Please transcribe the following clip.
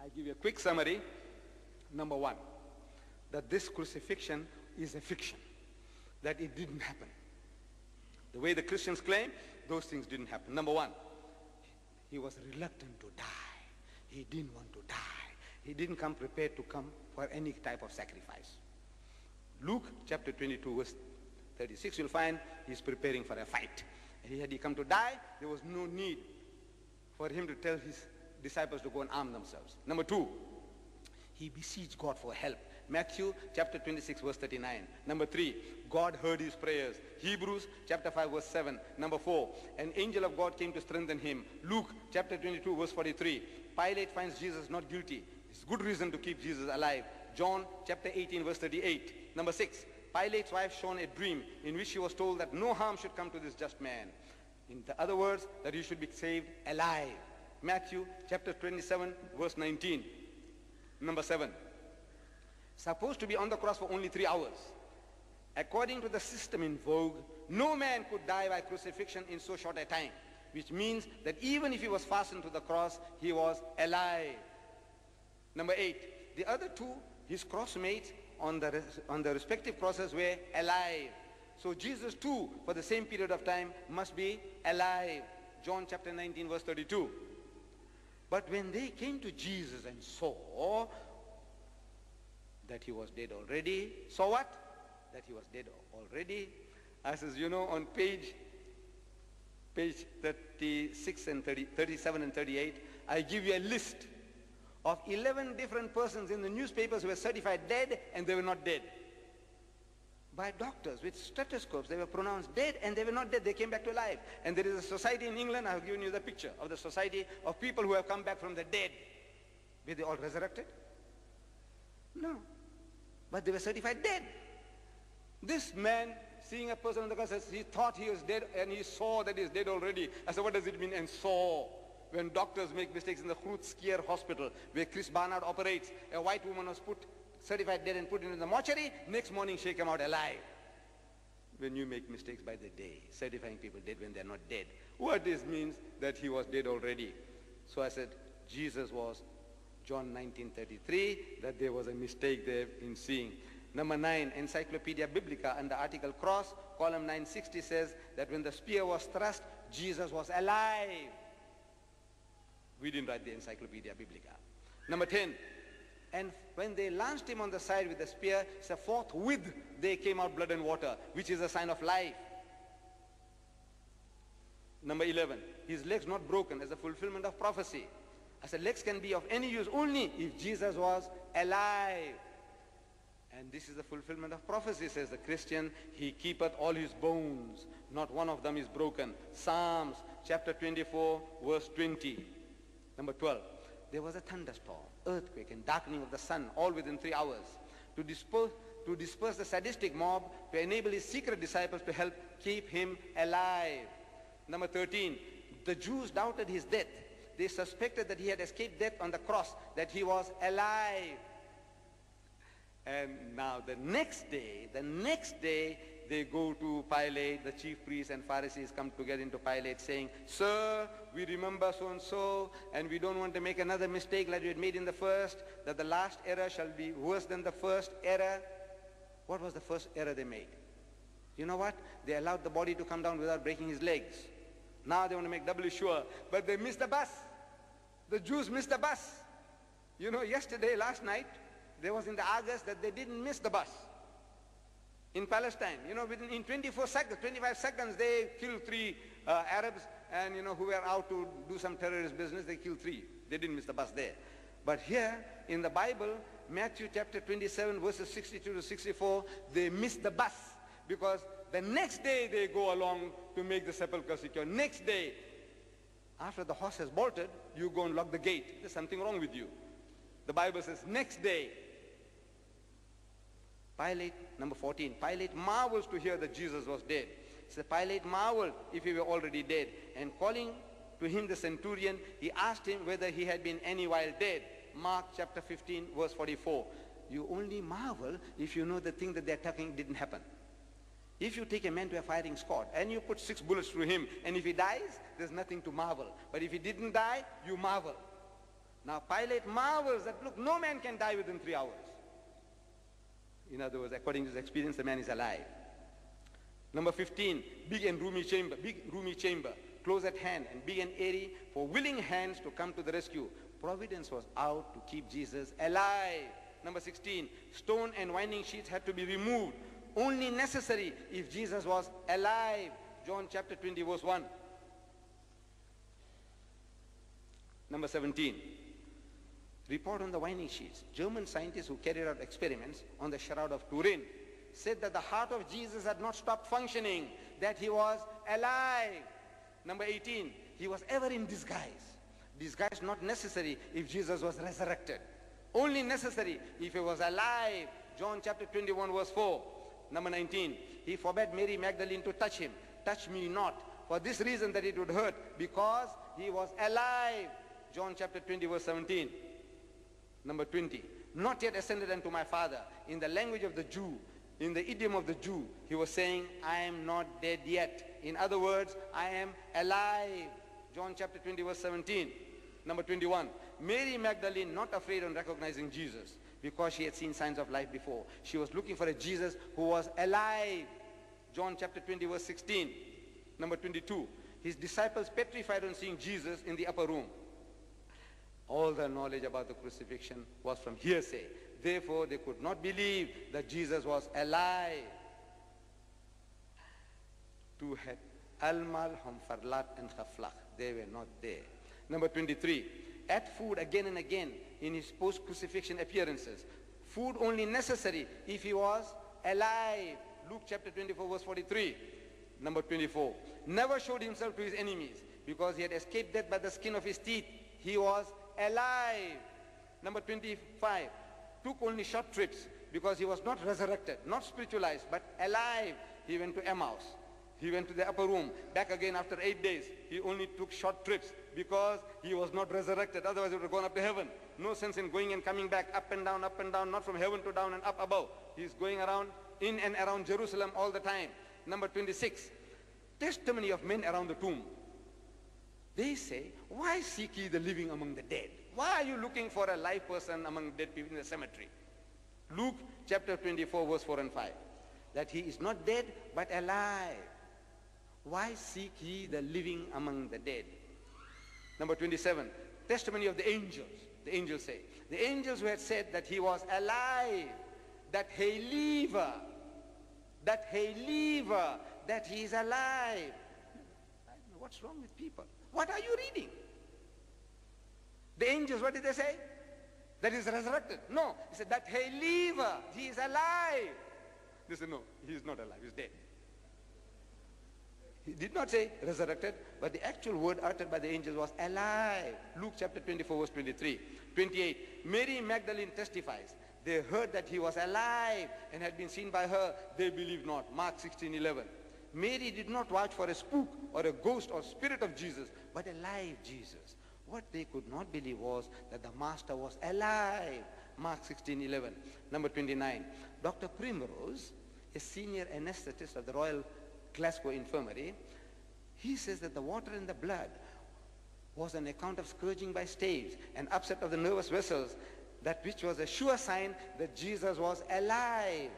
I give you a quick summary. Number one, that this crucifixion is a fiction, that it didn't happen. The way the Christians claim, those things didn't happen. Number one, he was reluctant to die. He didn't want to die. He didn't come prepared to come for any type of sacrifice. Luke chapter 22 verse 36, you'll find he's preparing for a fight. And had he come to die, there was no need for him to tell his disciples to go and arm themselves. Number two, he beseeched God for help. Matthew chapter 26 verse 39. Number three, God heard his prayers. Hebrews chapter 5 verse 7. Number four, an angel of God came to strengthen him. Luke chapter 22 verse 43. Pilate finds Jesus not guilty. It's good reason to keep Jesus alive. John chapter 18 verse 38. Number six, Pilate's wife shone a dream in which she was told that no harm should come to this just man. In the other words, that he should be saved alive. Matthew chapter 27 verse 19. Number seven, supposed to be on the cross for only 3 hours. According to the system in vogue, no man could die by crucifixion in so short a time, which means that even if he was fastened to the cross, he was alive. Number eight, the other two, his crossmates on the respective crosses, were alive. So Jesus too, for the same period of time, must be alive. John chapter 19 verse 32. But when they came to Jesus and saw that he was dead already, saw what? That he was dead already. I says, you know, on page 36 and 37 and 38, I give you a list of 11 different persons in the newspapers who were certified dead and they were not dead. By doctors with stethoscopes, they were pronounced dead and they were not dead. They came back to life. And there is a society in England, I have given you the picture of the society of people who have come back from the dead. Were they all resurrected? No. But they were certified dead. This man, seeing a person on the cross, says he thought he was dead and he saw that he's dead already. I said, what does it mean, and saw? When doctors make mistakes in the Grootskier hospital, where Chris Barnard operates, a white woman was put certified dead and put into the mortuary, next morning she came out alive. When you make mistakes by the day, certifying people dead when they're not dead, what this means that he was dead already. So I said, Jesus was John 19:33, that there was a mistake there in seeing. Number 9, Encyclopedia Biblica under article cross, column 960 says that when the spear was thrust, Jesus was alive. We didn't write the Encyclopedia Biblica. Number 10, and when they launched him on the side with the spear, so forthwith they came out blood and water, which is a sign of life. Number 11, his legs not broken as a fulfillment of prophecy. I said legs can be of any use only if Jesus was alive. And this is the fulfillment of prophecy, says the Christian. He keepeth all his bones, not one of them is broken. Psalms chapter 24 verse 20. Number 12, there was a thunderstorm, earthquake, and darkening of the sun, all within 3 hours, to disperse the sadistic mob, to enable his secret disciples to help keep him alive. Number 13, the Jews doubted his death. They suspected that he had escaped death on the cross, that he was alive. And now the next day, they go to Pilate, the chief priests and Pharisees come together into Pilate saying, sir, we remember so-and-so, and we don't want to make another mistake like we had made in the first, that the last error shall be worse than the first error. What was the first error they made? You know what? They allowed the body to come down without breaking his legs. Now they want to make doubly sure, but they missed the bus. The Jews missed the bus. You know, last night, there was in the Argus that they didn't miss the bus. In Palestine, you know, in 25 seconds, they killed 3 Arabs, and, you know, who were out to do some terrorist business, they killed 3. They didn't miss the bus there. But here, in the Bible, Matthew chapter 27, verses 62 to 64, they missed the bus, because the next day they go along to make the sepulchre secure. Next day, after the horse has bolted, you go and lock the gate. There's something wrong with you. The Bible says, next day, Pilate, number 14, Pilate marvels to hear that Jesus was dead. So Pilate marveled if he were already dead. And calling to him the centurion, he asked him whether he had been any while dead. Mark chapter 15, verse 44. You only marvel if you know the thing that they're talking didn't happen. If you take a man to a firing squad and you put 6 bullets through him, and if he dies, there's nothing to marvel. But if he didn't die, you marvel. Now Pilate marvels that, look, no man can die within 3 hours. In other words, according to his experience, the man is alive. Number 15, big and roomy chamber, close at hand and big and airy for willing hands to come to the rescue. Providence was out to keep Jesus alive. Number 16, stone and winding sheets had to be removed, only necessary if Jesus was alive. John chapter 20 verse 1. Number 17, report on the winding sheets. German scientists who carried out experiments on the Shroud of Turin said that the heart of Jesus had not stopped functioning, that he was alive. Number 18, he was ever in disguise. Disguise not necessary if Jesus was resurrected, only necessary if he was alive. John chapter 21 verse 4. Number 19, he forbade Mary Magdalene to touch him. Touch me not, for this reason that it would hurt, because he was alive. John chapter 20 verse 17. Number 20, not yet ascended unto my Father. In the language of the Jew, in the idiom of the Jew, he was saying, I am not dead yet. In other words, I am alive. John chapter 20 verse 17. Number 21, Mary Magdalene not afraid on recognizing Jesus because she had seen signs of life before. She was looking for a Jesus who was alive. John chapter 20 verse 16. Number 22, his disciples petrified on seeing Jesus in the upper room. All the knowledge about the crucifixion was from hearsay. Therefore, they could not believe that Jesus was alive. To had Almal, Hamfarlat, and Khaflach. They were not there. Number 23, ate food again and again in his post-crucifixion appearances. Food only necessary if he was alive. Luke chapter 24 verse 43. Number 24, never showed himself to his enemies because he had escaped death by the skin of his teeth. He was alive. Number 25, took only short trips because he was not resurrected, not spiritualized, but alive. He went to Emmaus. He went to the upper room, back again after 8 days. He only took short trips because he was not resurrected. Otherwise he would have gone up to heaven. No sense in going and coming back, up and down, not from heaven to down and up above. He's going around, in and around Jerusalem all the time. Number 26, testimony of men around the tomb. They say, why seek ye the living among the dead? Why are you looking for a live person among dead people in the cemetery? Luke chapter 24 verse 4 and 5. That he is not dead but alive. Why seek ye the living among the dead? Number 27, testimony of the angels. The angels say, the angels who had said that he was alive, that he live, that he is alive. I don't know what's wrong with people. What are you reading? The angels, what did they say? That he is resurrected. No, he said that he live, he is alive. They said no, he is not alive, he is dead. He did not say resurrected, but the actual word uttered by the angels was alive. Luke chapter 24 verse 23. 28, Mary Magdalene testifies. They heard that he was alive and had been seen by her. They believed not. Mark 16:11. Mary did not watch for a spook or a ghost or spirit of Jesus, but a live Jesus. What they could not believe was that the master was alive. Mark 16:11. Number 29, Dr. Primrose, a senior anesthetist of the Royal Glasgow Infirmary, he says that the water in the blood was an account of scourging by staves and upset of the nervous vessels, that which was a sure sign that Jesus was alive.